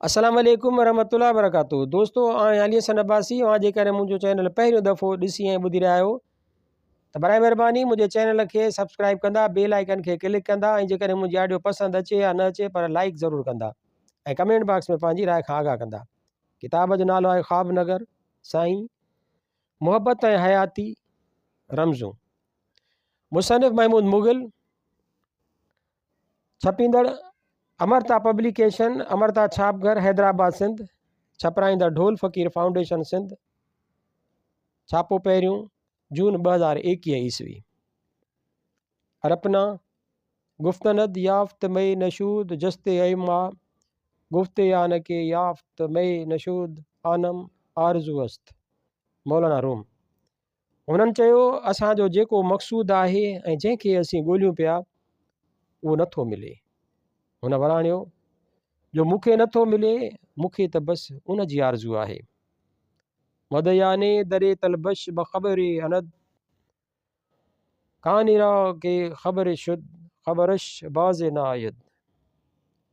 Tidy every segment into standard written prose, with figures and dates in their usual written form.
अस्सलाम वालेकुम वरहमतुल्लाहि वबरकातुहू। दोस्तों अली हसन अब्बासी जेकर मुंहिंजो चैनल पहिरियों दफ़ो ॾिसी ऐं ॿुधी रहिया आहियो त बराए महिरबानी मुंहिंजे चैनल खे सब्सक्राइब कंदा, बेल आइकन खे क्लिक कंदा ऐं जेकर मुंहिंजी ऑडियो पसंदि अचे या न अचे पर लाइक ज़रूरु कंदा ऐं कमेंट बॉक्स में पंहिंजी राय खां आगाह कंदा। किताब जो नालो आहे ख्वाब नगर साईं, मुहबत ऐं हयाती रमज़ूं। मुसनिफ़ महमूद मुग़ल, छपींदड़ अमरता पब्लिकेशन, अमरता छापघर हैदराबाद सिंध, छपराईंदड़ ढोल फ़कीर फाउंडेशन सिंध, छापो पहिरियों जून 2021 ईस्वी। अरपना गुफ्तनद याफ़्त मई नशूद जस्ते अइमा गुफ्ते यान के याफ़्त मई नशूद आनम आरज़ू अस्त। मौलाना रूम। उन्हनि चयो असांजो जेको मक़सूदु आहे ऐं जंहिंखे असीं ॻोल्हियूं पिया उहो नथो मिले। हुन वराणियो जो मूंखे नथो मिले, मूंखे त बसि उन जी आरज़ू आहे। मदयाने दरे तलबश बख़बरे अनद कानिरा के ख़बर शुद ख़बरश बाज़े न आयद।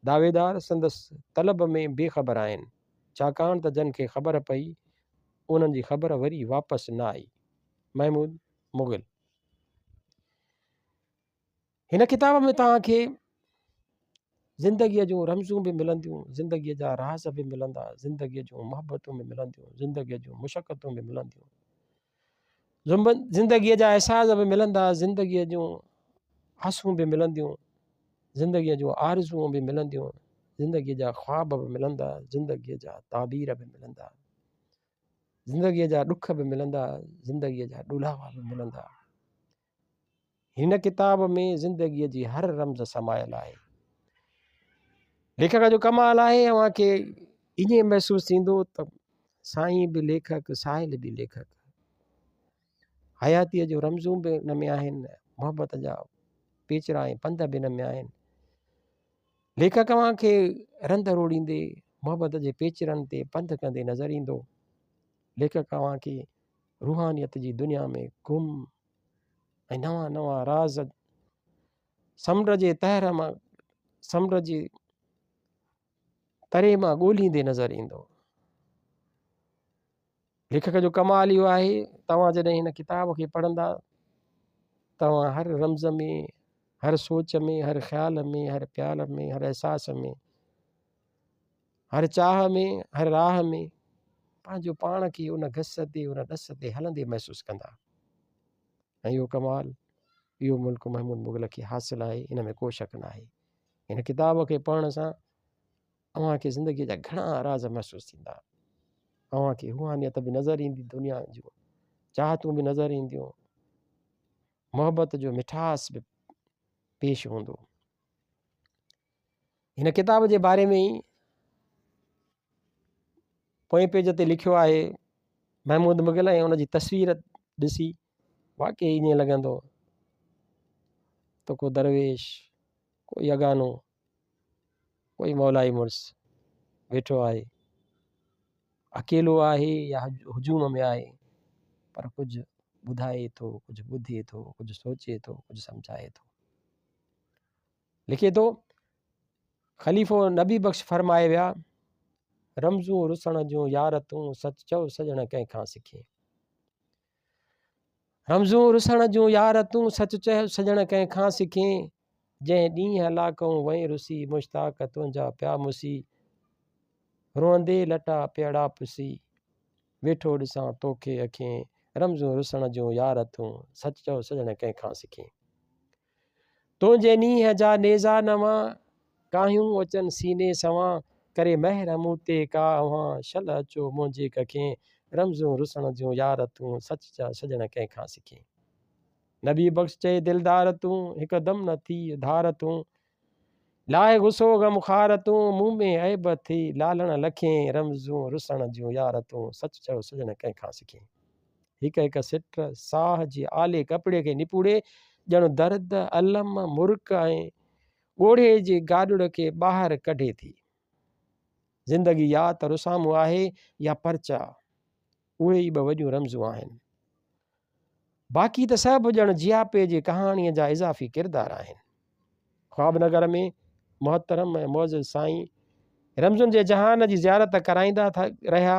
दावेदार संदसि तलब में बेख़बर आहिनि छाकाणि त जन खे ख़बर पई उन्हनि जी ख़बर वरी वापसि न आई। महमूद मुग़ल। हिन किताब में तव्हांखे ज़िंदगीअ जूं रमज़ूं बि मिलंदियूं, ज़िंदगीअ जा राज़ बि मिलंदा, ज़िंदगीअ जूं मुहबतूं बि मिलंदियूं, ज़िंदगीअ जूं मुशक़तूं बि मिलंदियूं, ज़िंदगीअ जा अहसास बि मिलंदा, ज़िंदगीअ जूं आसूं बि मिलंदियूं, ज़िंदगीअ जूं आरज़ूं बि मिलंदियूं, ज़िंदगीअ जा ख्वाब बि मिलंदा, ज़िंदगीअ जा ताबीर बि मिलंदा, ज़िंदगीअ जा ॾुख बि मिलंदा, ज़िंदगीअ जा ॾुलावा बि मिलंदा। हिन किताब में ज़िंदगीअ जी हर रमज़ समायल आहे। लेखक जो कमाल आहे, अव्हांखे ईअं महसूसु थींदो त साईं बि लेखक, साहिल बि लेखक। हयातीअ जो रमज़ूं बि हिन में आहिनि, मुहबत जा पेचरा ऐं पंध बि हिन में आहिनि। लेखक अव्हांखे रंध रोड़ींदे मुहबत जे पेचरनि ते पंध कंदे नज़र ईंदो। लेखक अव्हांखे रूहानियत जी दुनिया में गुम ऐं नवां नवां राज़ समुंड जे तहर मां, समुंड जे तरे मां ॻोल्हींदे नज़र ईंदो। लेखक जो कमाल इहो आहे, तव्हां जॾहिं हिन किताब खे पढ़ंदा तव्हां हर रमज़ में, हर सोच में, हर ख़्याल में, हर प्यार में, हर अहसास में, हर चाह में, हर राह में पंहिंजो पाण खे उन घस ते, उन ॾस ते हलंदे महसूसु कंदा। ऐं इहो कमाल इहो मुल्क महमूद मुग़ल खे हासिलु आहे, इन में को शक न आहे। हिन किताब खे पढ़ण सां अव्हांखे ज़िंदगीअ जा घणा राज़ महसूसु थींदा, अव्हांखे रूहानियत बि नज़र ईंदी, दुनिया जूं चाहतूं बि नज़र ईंदियूं, मुहबत जो मिठास बि पेश हूंदो। हिन किताब जे बारे में ई पोएं पेज ते लिखियो आहे, महमूद मुग़ल ऐं उन जी तस्वीर ॾिसी वाक़ई ईअं लॻंदो त को दरवेश, कोई अगानो, कोई मौलाई मुड़ुस वेठो आहे, अकेलो आहे या हुजूम में आहे, पर कुझु ॿुधाए थो, कुझु ॿुधे थो, कुझु सोचे थो, कुझु सम्झाए थो। लिखे थो, ख़लीफ़ो नबी बख़्श फरमाए विया, रमज़ूं रुसण जूं यार तूं सच चओ सजण कंहिंखां सिखे। रमज़ूं रुसण जूं यार तूं सच चओ सजण कंहिंखां सिखे, जंहिं ॾींहुं हलाकऊं वहीं रुसी मुश्ताक तुंहिंजा पिया मुसी, रोअंदे लटा पेड़ा पुसी, वेठो ॾिसां तोखे अखियूं, रमज़ूं रुसण जूं यार तूं सच चओ सजण कंहिंखां सिखे। तुंहिंजे नींहं जा नेज़ा नवां, काहियूं अचनि सीने सवां, करे महर मूं ते का अव्हां, शल अचो मुंहिंजे कखें, रमज़ूं रुसण जूं यार तूं सच चओ सजण कंहिंखां सिखे। नबी बख़्श चए दिलदार तूं, हिकदमि न थी धार तूं, लाहे गुसो गम खार तूं, मुंहुं में ऐब थी लालण लखें, रमज़ूं रुसण जूं यार तूं सच चओ सजण कंहिंखां सिखे। हिकु हिकु सिट साह जे आले कपिड़े खे निपूड़े, ॼण दर्द अलम मुर्क ऐं ॻोढ़े जे गाॾुड़ खे ॿाहिरि कढे थी। ज़िंदगी या त रुसामू आहे या परचा, उहे ई ॿ वॾियूं रमज़ूं आहिनि। बाक़ी त सभु ॼण जियापे जे कहाणीअ जा इज़ाफ़ी किरदार आहिनि। ख्वाब नगर में मोहतरम ऐं मौज़ साईं रमज़ुनि जे जहान जी ज़ियारत कराईंदा रहिया।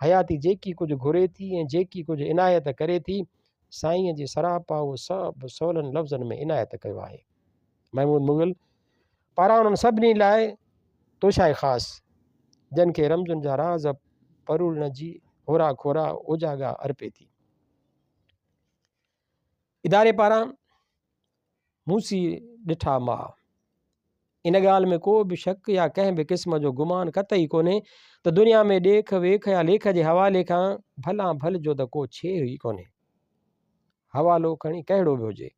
हयाती जेकी कुझु घुरे थी ऐं जेकी कुझु इनायत करे थी, साईंअ जे सरापा उहो सभु सवलनि लफ़्ज़नि में इनायत कयो आहे। महमूद मुग़ल पारां उन्हनि सभिनी लाइ तोशाए ख़ासि जिन खे रमज़ुनि जा राज़ परुण जी होरा खोरा उजागा अर्पे थी। इदारे पारां मूसी ॾिठा मां, इन ॻाल्हि में को बि शक या कंहिं बि क़िस्म जो गुमान कतई कोन्हे त दुनिया में ॾेख वेख या लेख जे हवाले खां भला भल जो त को छे ई कोन्हे। हवालो खणी कहिड़ो बि हुजे,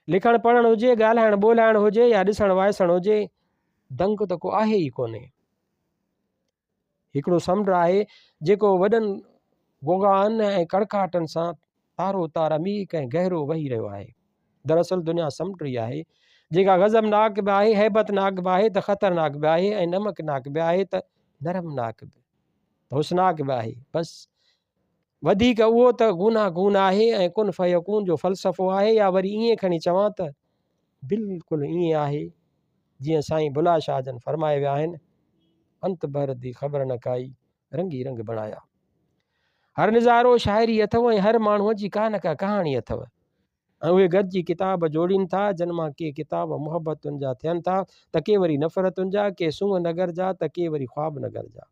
लिखणु पढ़णु हुजे, ॻाल्हाइणु ॿोलाइणु हुजे या ॾिसणु वाइसणु हुजे, दंग त को आहे ई कोन्हे। हिकिड़ो समुंड आहे जेको वॾनि गोगाहनि ऐं कड़काटनि सां तारो तार अमीक ऐं गहरो वही रहियो आहे। दरअसल दुनिया समुंड ई आहे जेका ग़ज़बनाक बि आहे, हैबतनाक बि आहे त ख़तरनाक बि आहे, ऐं नमकनाक बि आहे त नरमनाक बि, हुस्नाक बि आहे। बसि वधीक उहो त गूनागून आहे ऐं कुन फयकून जो फ़लसफ़ो आहे, या वरी ईअं खणी चवां त बिल्कुलु ईअं आहे जीअं साईं बुला शाह जन फरमाए विया आहिनि, अंत भर दी ख़बर न काई रंगी रंग बणाया। हर निज़ारो शाइरी अथव ऐं हर माण्हूअ जी का न का कहाणी अथव, ऐं उहे गॾिजी किताब जोड़ीनि था जिन मां के किताब मुहबतुनि जा थियनि था त के वरी नफ़रतुनि जा, के सूंह नगर जा त के वरी ख़्वाब नगर जा।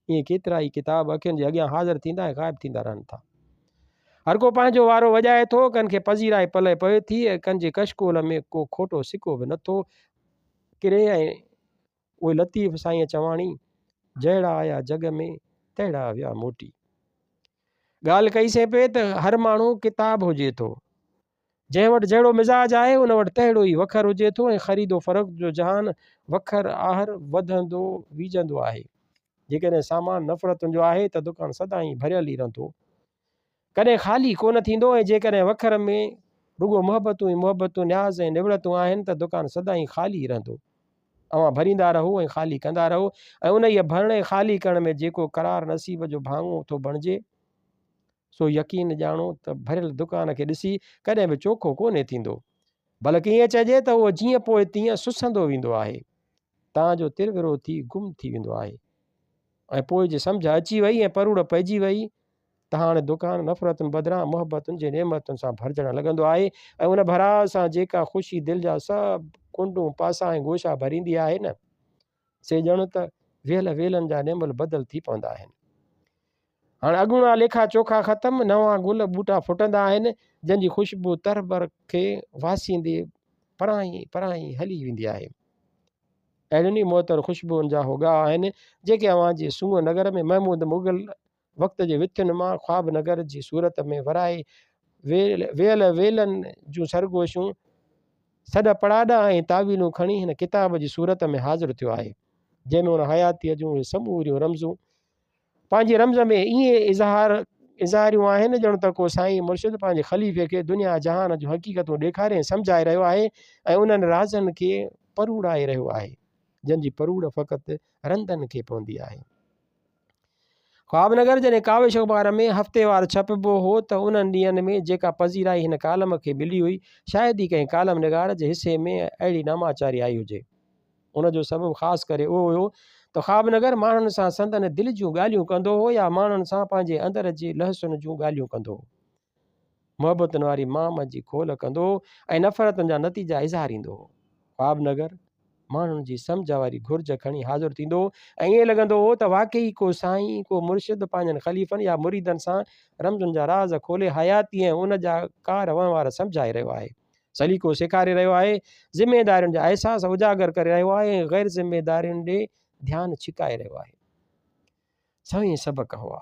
ईअं केतिरा ई किताब अखियुनि जे अॻियां हाज़िर थींदा ऐं ग़ाइबु थींदा रहनि था। हर को पंहिंजो वारो वॼाए थो, कनि खे पज़ीराए पले पए थी, ऐं कनि जे कशकोल में को खोटो सिको बि नथो किरे। ऐं उहे लतीफ़ साईं चवाणी, जहिड़ा आया जग में तहिड़ा विया मोटी। ॻाल्हि कईसीं पिए त हर माण्हू किताब हुजे थो, जंहिं वटि जहिड़ो मिज़ाज आहे उन वटि तहिड़ो ई वखर हुजे थो, ऐं ख़रीदो फ़रोख़्त जो जहान वखर आहर वधंदो वीजंदो आहे। जेकॾहिं सामान नफ़रतुनि जो आहे त दुकानु सदाईं भरियल ई रहंदो, कॾहिं ख़ाली कोन थींदो, ऐं जेकॾहिं वखर में रुगो मुहबतूं ई मुहबतूं न्याज़ ऐं निवड़तूं आहिनि त दुकानु सदाईं ख़ाली रहंदो। अवां भरींदा रहो ऐं ख़ाली कंदा रहो, ऐं उन इहे भरण ऐं ख़ाली करण में जेको करार नसीब जो भाङो थो बणिजे, सो यकीन ॼाणो त भरियल दुकान खे ॾिसी कॾहिं बि चोखो कोन्हे थींदो, बल्कि ईअं चइजे त उहो जीअं पोइ तीअं सुसंदो वेंदो आहे, तव्हांजो तिरविरो थी गुम थी वेंदो आहे। ऐं पोइ जे सम्झ अची वई ऐं परूड़ पइजी वई त हाणे दुकानु नफ़रतुनि बदिरां मुहबतुनि जे नेमतुनि सां भरिजणु लॻंदो आहे, ऐं उन भराव सां जेका ख़ुशी दिलि जा सभु कुंडूं पासा ऐं गोशा भरींदी आहे न, से ॼण त वेल वेलनि जा नेमल बदल थी पवंदा आहिनि। हाणे अॻूणा लेखा चोखा ख़तमु, नवां गुल ॿूटा फुटंदा आहिनि जंहिंजी ख़ुशबू तरबर खे वासींदे पराई पराई हली वेंदी आहे। अहिड़ियुनि मोहतर ख़ुशबुनि जा होगा आहिनि जेके अव्हां जे सूंह नगर में महमूद मुग़ल वक़्त जे विथियुनि मां ख़्वाब नगर जी सूरत में वराए वेल वेलनि जूं सरगोशूं सॾ पड़ाॾा ऐं तावीलूं खणी हिन किताब जी सूरत में हाज़िर थियो आहे, जंहिंमें हुन हयातीअ जूं समूरियूं रमज़ूं पंहिंजे रमज़ में ईअं इज़हारियूं आहिनि ॼण त को साईं मुर्शिद पंहिंजे ख़लीफ़े खे दुनिया जहान जूं हक़ीक़तूं ॾेखारे ऐं सम्झाए रहियो आहे, ऐं उन्हनि राज़नि खे परूड़ाए रहियो आहे जंहिंजी परूड़ फ़क़ति रंदनि खे पवंदी आहे। ख़्वाब नगर जॾहिं काविश अख़बार में हफ़्तेवार छपबो हो त उन्हनि ॾींहंनि में जेका पज़ीराई हिन कालम खे मिली हुई, शायदि ई कंहिं कालम निगार जे हिसे में अहिड़ी नामाचारी आई हुजे। उनजो सबबु ख़ासि करे उहो हुयो त ख़्वाब नगर माण्हुनि सां संदन दिलि जूं ॻाल्हियूं कंदो हो या माण्हुनि सां पंहिंजे अंदर जे लहसुन जूं ॻाल्हियूं कंदो हो, मुहबतुनि वारी माम जी खोल कंदो हो ऐं नफ़रतुनि जा नतीजा इज़हारींदो हो। ख़्वाब नगर माण्हुनि जी सम्झ वारी घुर्ज खणी हाज़िर थींदो ऐं ईअं लॻंदो हो त वाक़ई को साईं को मुर्शिद पंहिंजनि ख़लीफ़नि या मुरीदनि सां रमज़ुनि जा राज़ खोले हयाती ऐं उन जा कार वहिंवार सम्झाए रहियो आहे, सलीक़ो सेखारे रहियो आहे, ज़िमेदारियुनि जा अहसास उजागर करे रहियो आहे ऐं ग़ैर ज़िमेदारियुनि ॾे ध्यानु छिकाए रहियो आहे। सभई सबक़ हुआ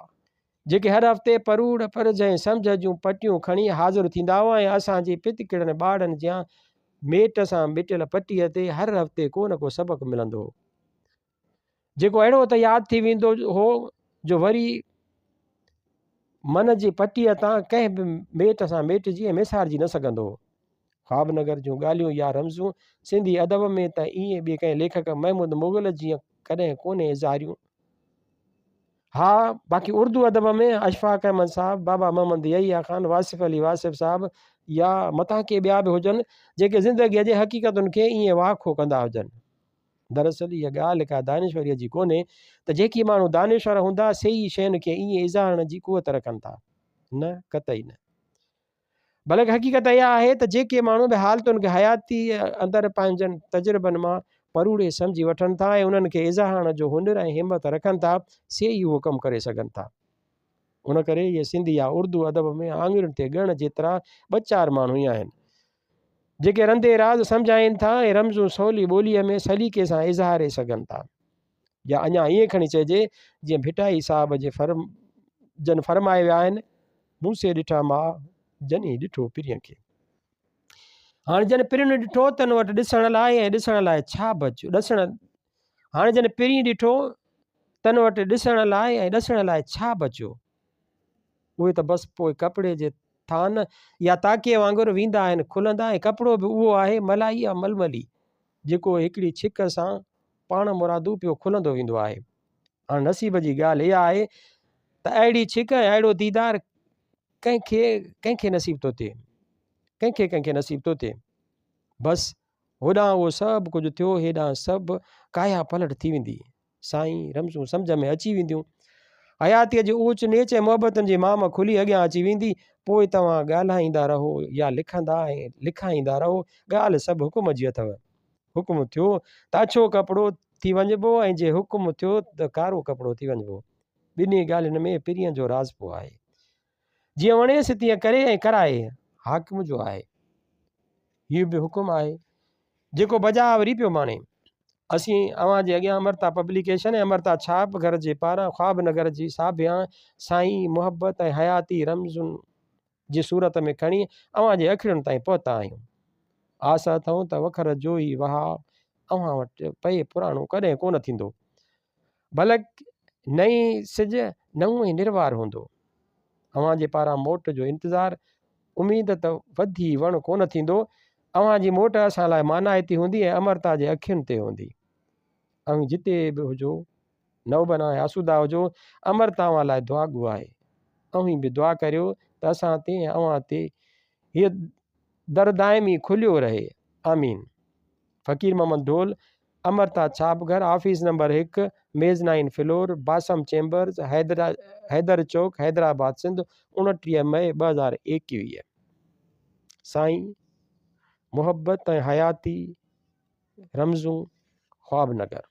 जेके हर हफ़्ते परूड़ परज ऐं सम्झ जूं पटियूं खणी हाज़िर थींदा हुआ, ऐं असांजे पित किड़नि ॿारनि जा मेट सां मिटियल पटीअ ते हर हफ़्ते को न को सबक़ मिलंदो हो, जेको अहिड़ो त यादि थी वेंदो हो जो वरी मन जी पटीअ तां कंहिं बि मेट सां मेटिजी ऐं मिसारजी न सघंदो हो। ख़्वाब नगर जूं ॻाल्हियूं या रमज़ूं सिंधी अदब में त ईअं ॿिए कंहिं लेखक महमूद मुग़ल जीअं कॾहिं कोन्हे इज़हारियूं। हा, बाक़ी उर्दू अदब में अशफ़ाक़ अहमद साहब, बाबा मोहम्मद यहिया ख़ान, वासिफ़ अली वासिफ़ साहब या मथां के ॿिया बि हुजनि जेके ज़िंदगीअ जे हक़ीक़तुनि खे ईअं वाखो कंदा हुजनि। दरअसल इहा ॻाल्हि का दानेश्वरीअ जी कोन्हे त जेकी माण्हू दानेश्वर हूंदा सही शयुनि खे ईअं इज़ारण जी कुवत रखनि था, न कतई न। बल्कि हक़ीक़त इहा आहे त जेके माण्हू बि हालतुनि खे हयाती अंदरि पंहिंजनि तजुर्बनि मां परूड़े सम्झी वठनि था ऐं उन्हनि खे इज़ारण जो हुनर ऐं हिमत रखनि था, से ई उहो कमु करे सघनि था। उन करे इहे सिंधी या उर्दू अदब में आङुरियुनि ते ॻण जेतिरा 2-4 माण्हू ई आहिनि जेके रंधे राज़ सम्झाइनि था ऐं रमज़ूं सवली ॿोलीअ में सलीक़े सां इज़हारे सघनि था। या अञा ईअं खणी चइजे जीअं भिटाई साहिब जे जन फरमाए विया आहिनि, मूं से ॾिठा मां जनी ॾिठो पिरीअ खे। हाणे जन पिरियुनि ॾिठो तन वटि ॾिसण लाइ ऐं ॾिसण लाइ छा बचियो हाणे जन पिरी ॾिठो तन वटि ॾिसण लाइ ऐं ॾिसण लाइ छा बचियो। उहे त बसि पोइ कपिड़े जे थान या ताकीअ वांगुरु वेंदा आहिनि खुलंदा ऐं कपिड़ो बि उहो आहे मलाई या मलमली जेको हिकिड़ी छिक सां पाण मुरादू पियो खुलंदो वेंदो आहे। हाणे नसीब जी ॻाल्हि इहा आहे त अहिड़ी छिक अहिड़ो दीदार कंहिंखे नसीब थो थिए, कंहिंखे नसीब थो थिए। बसि होॾां उहो सभु कुझु थियो, हेॾां सभु काया पलट थी वेंदी, साईं रमज़ूं सम्झ में अची वेंदियूं, हयातीअ जी ऊच नीच ऐं मोहबतनि जी माम खुली अॻियां अची वेंदी। पोइ तव्हां ॻाल्हाईंदा रहो या लिखंदा ऐं लिखाईंदा रहो, ॻाल्हि सभु हुकुम जी अथव। हुकुम थियो त अछो कपिड़ो थी वञिबो ऐं जे हुकुम थियो त कारो कपिड़ो थी वञिबो। ॿिन्ही ॻाल्हियुनि में पिरीअ जो राज़ पोइ आहे। जीअं वणेसि तीअं करे ऐं कराए हाकिम जो आहे। हीउ बि हुकुम आहे जेको बजा वरी पियो माने। असीं अव्हां जे अॻियां अमरता पब्लिकेशन ऐं अमरता छाप घर जे पारां ख्वाब नगर जी साभियां साईं मुहबत ऐं हयाती रमज़ुनि जी सूरत में खणी अव्हां जे अखियुनि ताईं पहुता आहियूं। आस अथऊं त वखर जो ई वहाव अव्हां वटि पए पुराणो कॾहिं कोन थींदो। भले नई सिज नओं ई निर्वार हूंदो। अव्हां जे पारां मोट जो इंतज़ारु उमेद त वधी वण कोन थींदो। अव्हां जी मोट असां लाइ मानाइती हूंदी ऐं अमरता जे अखियुनि ते हूंदी। ऐं जिते बि हुजो नव बना आसूदा हुजो, अमरता तव्हां लाइ दुआ गो आहे। ऐं बि दुआ करियो त असां ते ऐं अव्हां ते हीअ दर दाइमी खुलियो रहे, आमीन। फ़कीर मोहम्मद ढोल, अमरता छापघर, ऑफिस नंबर 1, मेज़ 9 फ्लोर, बासम चैम्बर्स, हैदर चौक, हैदराबाद, सिंध, 29 मई 2021। साईं मुहबत ऐं हयाती रमज़ूं, ख्वाब नगर।